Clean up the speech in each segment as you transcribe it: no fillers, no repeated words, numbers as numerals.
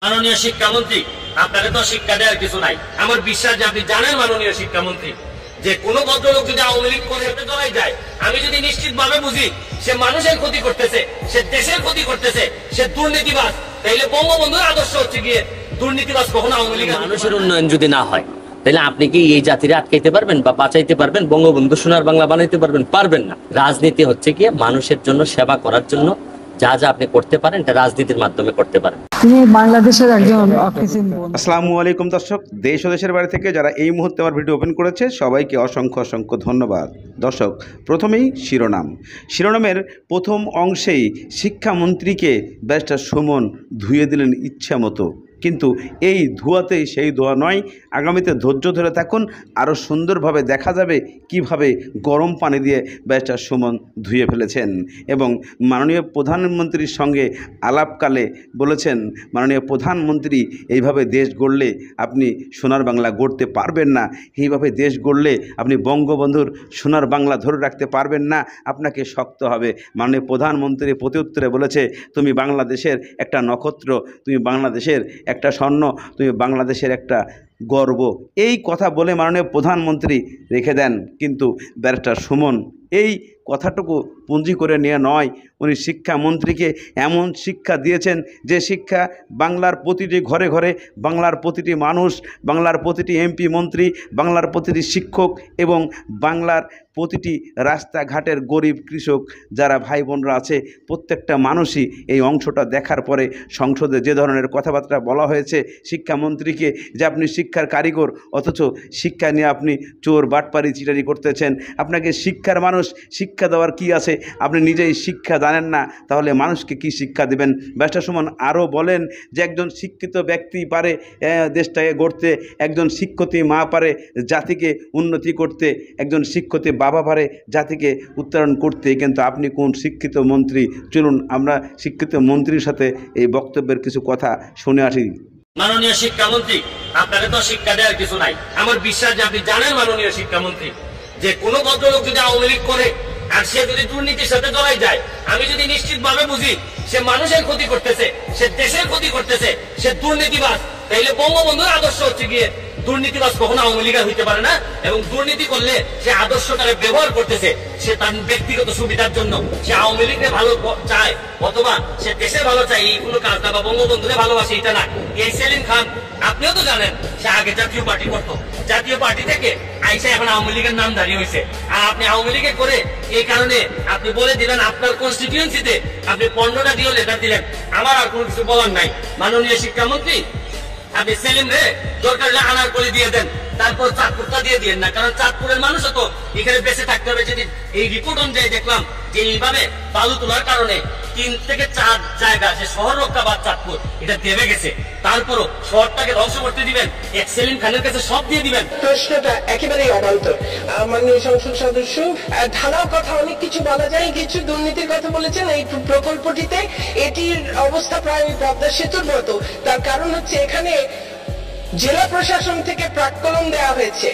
মাননীয় শিক্ষামন্ত্রী, আপনাকে তো শিক্ষা দেওয়ার কিছু নাই। আমার বিশ্বাস যে আপনি জানেন মাননীয় শিক্ষামন্ত্রী, যে কোনো ভদ্রলোক যদি আওয়ামী লীগ করে জড়াই যায়, আমি যদি নিশ্চিত ভাবে বুঝি সে মানুষের ক্ষতি করতেছে, সে দেশের ক্ষতি করতেছে, সে দুর্নীতিবাজ, তাইলে বঙ্গবন্ধুর আদর্শ হচ্ছে গিয়ে দুর্নীতিবাজ কখনো আওয়ামী লীগ। মানুষের উন্নয়ন যদি না হয়, তাহলে আপনি কি এই জাতিরে আটকাইতে পারবেন বা বাঁচাইতে পারবেন? বঙ্গবন্ধু সোনার বাংলা বানাইতে পারবেন? পারবেন না। রাজনীতি হচ্ছে গিয়ে মানুষের জন্য, সেবা করার জন্য। যা যা আপনি করতে পারেন এটা রাজনীতির মাধ্যমে করতে পারেন। তিনি বাংলাদেশের একজন। আসসালামু আলাইকুম দর্শক, দেশ ও দেশের বাড়ি থেকে যারা এই মুহূর্তে আমার ভিডিও ওপেন করেছে সবাইকে অসংখ্য অসংখ্য ধন্যবাদ। দর্শক, প্রথমেই শিরোনামের প্রথম অংশেই শিক্ষামন্ত্রীকে ব্যারিস্টার সুমন ধুয়ে দিলেন ইচ্ছা মতো। কিন্তু এই ধোয়াতেই সেই ধোয়া নয়। আগামীতে ধৈর্য ধরে থাকুন, আরও সুন্দরভাবে দেখা যাবে কিভাবে গরম পানি দিয়ে ব্যারিস্টার সুমন ধুয়ে ফেলেছেন। এবং মাননীয় প্রধানমন্ত্রীর সঙ্গে আলাপকালে বলেছেন, মাননীয় প্রধানমন্ত্রী, এইভাবে দেশ গড়লে আপনি সোনার বাংলা গড়তে পারবেন না, এইভাবে দেশ গড়লে আপনি বঙ্গবন্ধুর সোনার বাংলা ধরে রাখতে পারবেন না, আপনাকে শক্ত হবে। মাননীয় প্রধানমন্ত্রী প্রত্যুত্তরে বলেছে, তুমি বাংলাদেশের একটা নক্ষত্র, তুমি বাংলাদেশের একটা স্বর্ণ, তুমি বাংলাদেশের একটা গর্ব। এই কথা বলে মাননীয় প্রধানমন্ত্রী রেখে দেন। কিন্তু ব্যারিস্টার সুমন এই কথাটুকু পুঁজি করে নিয়ে নয়, উনি শিক্ষামন্ত্রীকে এমন শিক্ষা দিয়েছেন যে শিক্ষা বাংলার প্রতিটি ঘরে ঘরে, বাংলার প্রতিটি মানুষ, বাংলার প্রতিটি এমপি মন্ত্রী, বাংলার প্রতিটি শিক্ষক এবং বাংলার প্রতিটি রাস্তাঘাটের গরিব কৃষক যারা ভাই বোনরা আছে, প্রত্যেকটা মানুষই এই অংশটা দেখার পরে সংসদে যে ধরনের কথাবার্তা বলা হয়েছে শিক্ষামন্ত্রীকে, যে আপনি শিক্ষার কারিগর, অথচ শিক্ষা নিয়ে আপনি চোর বাটপারি চিটারি করতেছেন। আপনাকে শিক্ষার মানুষ, শিক্ষা দেওয়ার কি আছে? আপনি নিজেই শিক্ষা জানেন না, তাহলে মানুষকে কি শিক্ষা দেবেন? ব্যারিস্টার সুমন আরও বলেন যে একজন শিক্ষিত ব্যক্তি পারে দেশটাকে গড়তে, একজন শিক্ষিত মা পারে জাতিকে উন্নতি করতে, একজন শিক্ষিত বাবা পারে জাতিকে উত্তরণ করতে। কিন্তু আপনি কোন শিক্ষিত মন্ত্রী? চলুন আমরা শিক্ষিত মন্ত্রীর সাথে এই বক্তব্যের কিছু কথা শুনে আসি। মাননীয় শিক্ষামন্ত্রী, আপনাকে তো শিক্ষা দেওয়ার কিছু নাই। আমার বিশ্বাস যে আপনি জানেন মাননীয় শিক্ষামন্ত্রী, যে কোনো ভদ্রলোক যদি আওয়ামী লীগ করে আর সে যদি দুর্নীতির সাথে জড়াই যায়, আমি যদি নিশ্চিত ভাবে বুঝি সে মানুষের ক্ষতি করতেছে, সে দেশের ক্ষতি করতেছে, সে দুর্নীতিবাজ, তাইলে বঙ্গবন্ধুর আদর্শ হচ্ছে গিয়ে দুর্নীতিবাজ কখনো আওয়ামী লীগ হইতে পারে না। এবং দুর্নীতি করলে সে আদর্শটারে ব্যবহার করতেছে, সে তার ব্যক্তিগত সুবিধার জন্য, সে আওয়ামী লীগের ভালো চায় অথবা সে দেশের ভালো চায়, এই কোনো কাজ না, বা বঙ্গবন্ধুরে ভালোবাসে এটা না। এই সেলিম খান, আপনিও তো জানেন, সে আগে জাতীয় পার্টি করতো, জাতীয় পার্টি থেকে আইসা এখন আওয়ামী লীগের নাম দাঁড়িয়ে হয়েছে। আর আপনি আওয়ামী লীগে করে এই কারণে আপনি বলে দিলেন আপনার কনস্টিটিউয়েন্সিতে আপনি 15টা ডিও লেটার দিলেন। আমার আর কোনো কিছু বলার নাই। মাননীয় শিক্ষামন্ত্রী, আপনি সেলিম রে দরকার হলে আনার করে দিয়ে দেন, তারপর চাঁদপুরটা দিয়ে দিয়েন না, কারণ চাঁদপুরের মানুষও তো এখানে বেঁচে থাকতে হবে। যদি এই রিপোর্ট অনুযায়ী দেখলাম যে এইভাবে বালু তোলার কারণে 3 থেকে 4 জায়গা যে শহর রক্ষা বা চাঁদপুর এটা দেবে গেছে, তারপরও শহরটাকে ধ্বংস করতে দিবেন? এক সেলিম খানের কাছে সব দিয়ে দিবেন? প্রশ্নটা একেবারেই অবান্তর। মাননীয় সংসদ সদস্য ঢালাও কথা অনেক কিছু বলা যায়, কিছু দুর্নীতির কথা বলেছেন এই প্রকল্পটিতে। এটির অবস্থা প্রায় পদ্মা সেতুর মতো। তার কারণ হচ্ছে এখানে জেলা প্রশাসন থেকে প্রাক্কলন দেওয়া হয়েছে,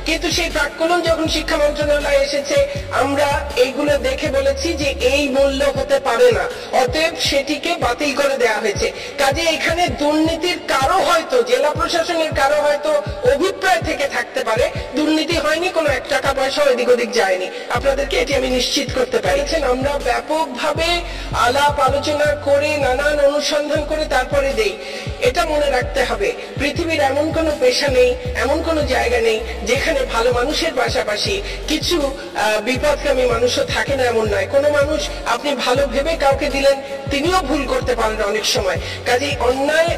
কিন্তু সেই প্রাক্কলন যখন শিক্ষা মন্ত্রণালয়ে এসেছে আমরা এইগুলো দেখে বলেছি যে এই মূল্য হতে পারে না, অতএব সেটিকে বাতিল করে দেওয়া হয়েছে। কাজে এখানে দুর্নীতির কারো হয়তো, জেলা প্রশাসনের কারো হয়তো অভিপ্রায় থেকে থাকতে পারে, দুর্নীতি হয়নি, কোনো 1 টাকা পয়সা এদিক ওদিক যায়নি। আপনাদেরকে এটি আমি নিশ্চিত করতে পারছি। আমরা ব্যাপকভাবে আলাপ আলোচনা করে নানান অনুসন্ধান করে তারপরে দেই। এটা মনে রাখতে হবে, পৃথিবীর এমন কোনো পেশা নেই, এমন কোনো জায়গা নেই যেখানে ভালো মানুষের পাশাপাশি কিছু বিপদগামী মানুষও থাকে না, এমন নয়। কোনো মানুষ আপনি ভালো ভেবে কাউকে দিলেন, তিনিও ভুল করতে পারেন অনেক সময়। কাজেই অন্যায়।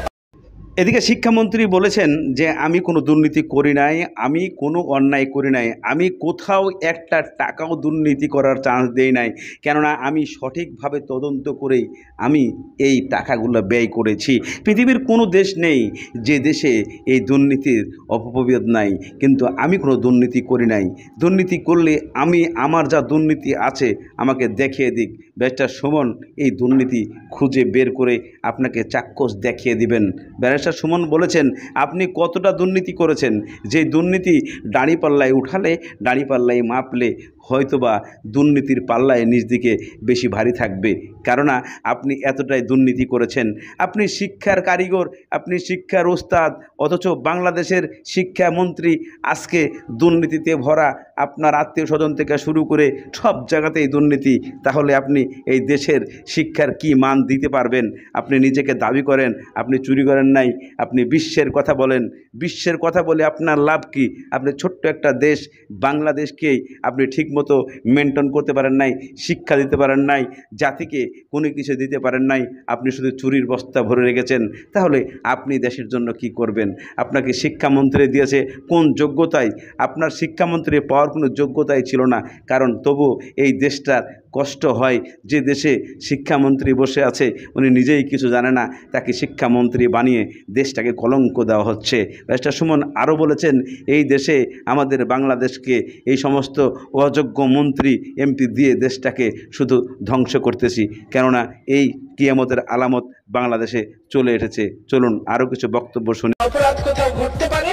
এদিকে শিক্ষামন্ত্রী বলেছেন যে আমি কোনো দুর্নীতি করি নাই, আমি কোনো অন্যায় করি নাই, আমি কোথাও একটা টাকাও দুর্নীতি করার চান্স দেই নাই, কেননা আমি সঠিকভাবে তদন্ত করেই আমি এই টাকাগুলো ব্যয় করেছি। পৃথিবীর কোনো দেশ নেই যে দেশে এই দুর্নীতির অপপ্রবাদ নাই, কিন্তু আমি কোনো দুর্নীতি করি নাই। দুর্নীতি করলে আমি আমার যা দুর্নীতি আছে আমাকে দেখিয়ে দিক। ব্যারিস্টার সুমন এই দুর্নীতি খুঁজে বের করে আপনাকে চাক্ষুষ দেখিয়ে দিবেন। ব্যারিস্টার ব্যারিস্টার সুমন বলেছেন আপনি কতটা দুর্নীতি করেছেন, যে দুর্নীতি দাঁড়িপাল্লায় উঠালে, দাঁড়িপাল্লায় মাপলে হয়তোবা দুর্নীতির পাল্লায় নিজ দিকে বেশি ভারী থাকবে, কেননা আপনি এতটাই দুর্নীতি করেছেন। আপনি শিক্ষার কারিগর, আপনি শিক্ষার ওস্তাদ, অথচ বাংলাদেশের শিক্ষামন্ত্রী আজকে দুর্নীতিতে ভরা। আপনার আত্মীয় স্বজন থেকে শুরু করে সব জায়গাতেই দুর্নীতি। তাহলে আপনি এই দেশের শিক্ষার কি মান দিতে পারবেন? আপনি নিজেকে দাবি করেন আপনি চুরি করেন নাই, আপনি বিশ্বের কথা বলেন, বিশ্বের কথা বলে আপনার লাভ কি? আপনি ছোট্ট একটা দেশ বাংলাদেশকেই আপনি ঠিকমতো মেনটেন করতে পারেন নাই, শিক্ষা দিতে পারেন নাই, জাতিকে কোনো কিছু দিতে পারেন নাই, আপনি শুধু চুরির বস্তা ভরে রেখেছেন। তাহলে আপনি দেশের জন্য কি করবেন? আপনাকে শিক্ষামন্ত্রী দিয়েছে কোন যোগ্যতায়? আপনার শিক্ষামন্ত্রী পাওয়ার কোনো যোগ্যতাই ছিল না, কারণ তবু এই দেশটার কষ্ট হয়। যে দেশে শিক্ষামন্ত্রী বসে আছে উনি নিজেই কিছু জানে না, তাকে শিক্ষামন্ত্রী বানিয়ে দেশটাকে কলঙ্ক দেওয়া হচ্ছে। ব্যারিস্টার সুমন আরও বলেছেন এই দেশে আমাদের বাংলাদেশকে এই সমস্ত অযোগ্য মন্ত্রী এমপি দিয়ে দেশটাকে শুধু ধ্বংস করতেছি, কেননা এই কিয়ামতের আলামত বাংলাদেশে চলে এসেছে। চলুন আরও কিছু বক্তব্য শুনি। অপরাধ কোথাও ঘটতে পারে,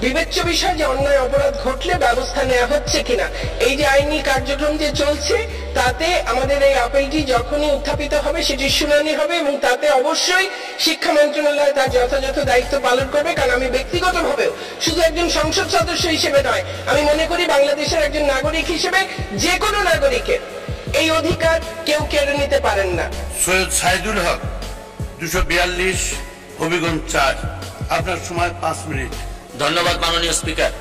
বিবেচ্য বিষয় যে অন্যায় অপরাধ ঘটলে ব্যবস্থা নেওয়া হচ্ছে কিনা। এই যে আইনি কার্যক্রম যে চলছে তাতে আমাদের এই আপিলটি যখনই উত্থাপিত হবে সেটির শুনানি হবে এবং তাতে অবশ্যই শিক্ষা মন্ত্রণালয় তার যথাযথ দায়িত্ব পালন করবে। কারণ আমি ব্যক্তিগতভাবেও শুধু একজন সংসদ সদস্য হিসেবে নয়, আমি মনে করি বাংলাদেশের একজন নাগরিক হিসেবে যে কোনো নাগরিকের এই অধিকার কেউ কেড়ে নিতে পারেন না। সৈয়দ সাইদুল হক 242 হবিগঞ্জ 4, আপনার সময় 5 মিনিট। ধন্যবাদ মাননীয় স্পিকার।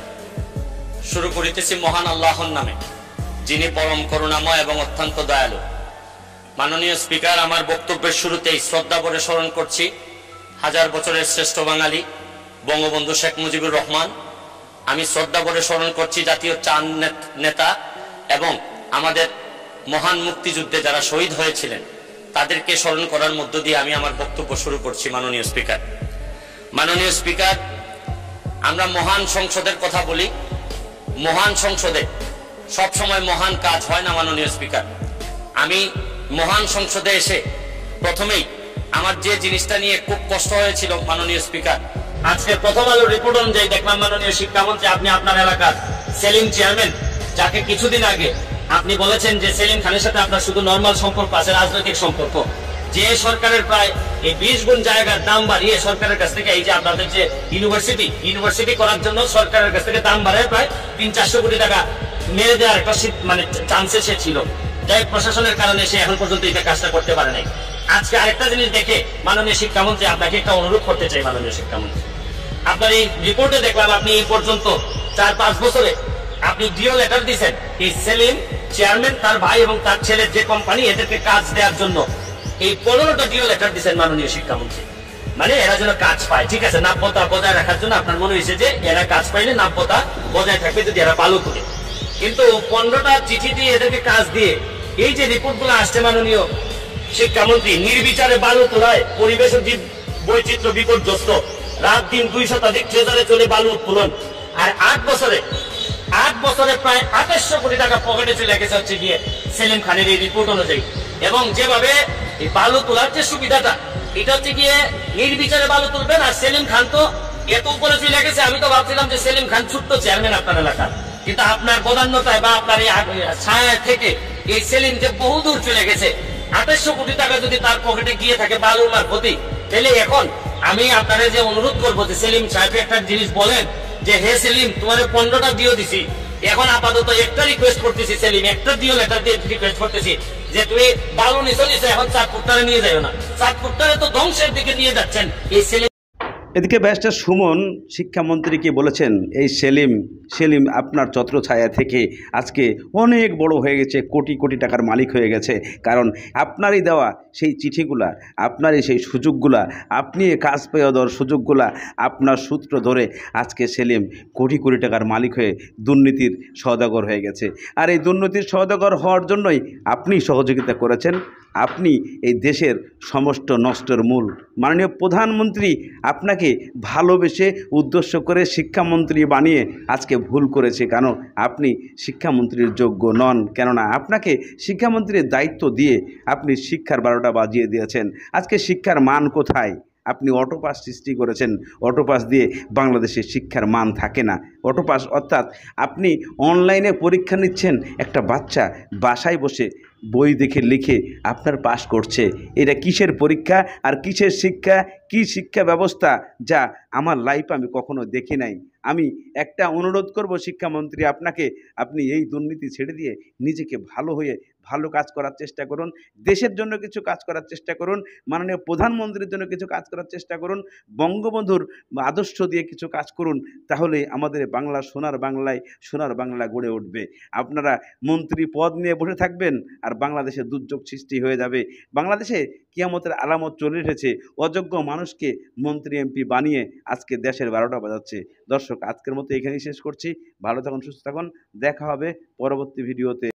শুরু করিতেছি মহান আল্লাহর নামে, যিনি পরম করুণাময় এবং অত্যন্ত দয়ালু। মাননীয় স্পিকার, আমার বক্তব্যের শুরুতেই শ্রদ্ধা ভরে স্মরণ করছি হাজার বছরের শ্রেষ্ঠ বাঙালি বঙ্গবন্ধু শেখ মুজিবুর রহমান। আমি শ্রদ্ধা ভরে স্মরণ করছি জাতীয় চাঁদ নেতা এবং আমাদের মহান মুক্তিযুদ্ধে যারা শহীদ হয়েছিলেন তাদেরকে স্মরণ করার মধ্য দিয়ে আমি আমার বক্তব্য শুরু করছি। মাননীয় স্পিকার, মাননীয় স্পিকার, আমরা মহান সংসদের কথা বলি, মহান সংসদে সব সময় মহান কাজ হয় না। মাননীয় স্পিকার, আমি মহান সংসদে এসে প্রথমেই আমার যে জিনিসটা নিয়ে খুব কষ্ট হয়েছিল মাননীয় স্পিকার, আজকে প্রথম আলো রিপোর্ট অনুযায়ী দেখলাম মাননীয় শিক্ষামন্ত্রী আপনি আপনার এলাকার সেলিম চেয়ারম্যান, যাকে কিছুদিন আগে আপনি বলেছেন যে সেলিম খানের সাথে আপনার শুধু নর্মাল সম্পর্ক আছে, রাজনৈতিক সম্পর্ক, যে সরকারের প্রায় এই 20 গুণ জায়গার দাম বাড়িয়ে সরকারের কাছ থেকে এই যে আপনাদের যে ইউনিভার্সিটি করার জন্য সরকারের কাছ থেকে দাম বাড়ায় প্রায় 300-400 কোটি টাকা মেরে দেওয়ার একটা মানে চান্সে সে ছিল, যাই প্রশাসনের কারণে সে এখন পর্যন্ত এই কাজটা করতে পারে নাই। আজকে আরেকটা জিনিস দেখে মাননীয় শিক্ষামন্ত্রী আপনাকে একটা অনুরোধ করতে চাই। মাননীয় শিক্ষামন্ত্রী, আপনার এই রিপোর্টে দেখলাম আপনি এই পর্যন্ত 4-5 বছরে আপনি ডিও লেটার দিয়েছেন এই সেলিম চেয়ারম্যান, তার ভাই এবং তার ছেলের যে কোম্পানি এদেরকে কাজ দেওয়ার জন্য এই 15টা ডিও লেটার দিয়েছেন মাননীয় শিক্ষামন্ত্রী। মানে এরা যেন কাজ পায়, ঠিক আছে, নাব্যতা বজায় রাখার জন্য আপনার মনে হয়েছে যে এরা কাজ পাইলে নাব্যতা বজায় থাকবে যদি এরা পালন করে। কিন্তু 15টা চিঠি দিয়ে এদেরকে কাজ দিয়ে এই যে রিপোর্টগুলো আসছে মাননীয় শিক্ষামন্ত্রী, নির্বিচারে বালু তোলায় পরিবেশ ও জীব বৈচিত্র্য বিপর্যস্ত, রাত দিন 2 শতাধিক ট্রেজারে চলে বালু উত্তোলন, আর 8 বছরে প্রায় 2800 কোটি টাকা পকেটে চলে গেছে হচ্ছে গিয়ে সেলিম খানের এই রিপোর্ট অনুযায়ী। এবং যেভাবে এই বালু তোলার যে সুবিধাটা, এটা হচ্ছে গিয়ে নির্বিচারে বালু তুলবেন, আর সেলিম খান তো এত উপরে চলে গেছে, আমি তো ভাবছিলাম যে সেলিম খান ছোট্ট চেয়ারম্যান আপনার এলাকার, কিন্তু আপনার বদান্যতায় বা আপনার এই ছায়া থেকে এই সেলিম যে বহুদূর চলে গেছে। 2800 কোটি টাকা যদি তার পকেটে গিয়ে থাকে বালুর মারফতি, তাহলে এখন আমি আপনারা যে অনুরোধ করবো যে সেলিম সাহেব একটা জিনিস বলেন যে হে সেলিম, তোমার 15টা ডিও দিছি, এখন আপাতত একটা রিকোয়েস্ট করতেছি সেলিম, একটা ডিও লেটার দিয়ে রিকোয়েস্ট করতেছি যে তুমি বালু নিচে এখন 4 ফুটটারে নিয়ে যাও না, 4 ফুটটারে তো ধ্বংসের দিকে নিয়ে যাচ্ছেন এই সেলিম। এদিকে ব্যারিস্টার সুমন শিক্ষামন্ত্রীকে বলেছেন এই সেলিম আপনার ছত্রছায়া থেকে আজকে অনেক বড় হয়ে গেছে, কোটি কোটি টাকার মালিক হয়ে গেছে, কারণ আপনারই দেওয়া সেই চিঠিগুলা, আপনারই সেই সুযোগগুলা, আপনি কাজ পেয়ে দেওয়ার সুযোগগুলা, আপনার সূত্র ধরে আজকে সেলিম কোটি কোটি টাকার মালিক হয়ে দুর্নীতির সওদাগর হয়ে গেছে। আর এই দুর্নীতির সওদাগর হওয়ার জন্যই আপনি সহযোগিতা করেছেন, আপনি এই দেশের সমস্ত নষ্টের মূল। মাননীয় প্রধানমন্ত্রী আপনাকে ভালোবেসে উদ্দেশ্য করে শিক্ষামন্ত্রী বানিয়ে আজকে ভুল করেছে, কেন আপনি শিক্ষামন্ত্রীর যোগ্য নন, কেননা আপনাকে শিক্ষামন্ত্রীর দায়িত্ব দিয়ে আপনি শিক্ষার 12টা বাজিয়ে দিয়েছেন। আজকে শিক্ষার মান কোথায়? আপনি অটোপাস সৃষ্টি করেছেন। অটোপাস দিয়ে বাংলাদেশের শিক্ষার মান থাকে না। অটোপাস অর্থাৎ আপনি অনলাইনে পরীক্ষা নিচ্ছেন, একটা বাচ্চা বাসায় বসে বই দেখে লিখে আপনার পাস করছে। এটা কিসের পরীক্ষা আর কিসের শিক্ষা, কি শিক্ষা ব্যবস্থা, যা আমার লাইফ আমি কখনো দেখি নাই। আমি একটা অনুরোধ করব শিক্ষামন্ত্রী আপনাকে, আপনি এই দুর্নীতি ছেড়ে দিয়ে নিজেকে ভালো হয়ে ভালো কাজ করার চেষ্টা করুন, দেশের জন্য কিছু কাজ করার চেষ্টা করুন, মাননীয় প্রধানমন্ত্রীর জন্য কিছু কাজ করার চেষ্টা করুন, বঙ্গবন্ধুর আদর্শ দিয়ে কিছু কাজ করুন। তাহলে আমাদের বাংলা সোনার বাংলা গড়ে উঠবে। আপনারা মন্ত্রী পদ নিয়ে বসে থাকবেন আর বাংলাদেশে দুর্যোগ সৃষ্টি হয়ে যাবে। বাংলাদেশে কিয়ামতের আলামত চলে এসেছে। অযোগ্য মানুষকে মন্ত্রী এমপি বানিয়ে আজকে দেশের 12টা বাজাচ্ছে। দর্শক, আজকের মতো এখানেই শেষ করছি। ভালো থাকুন, সুস্থ থাকুন, দেখা হবে পরবর্তী ভিডিওতে।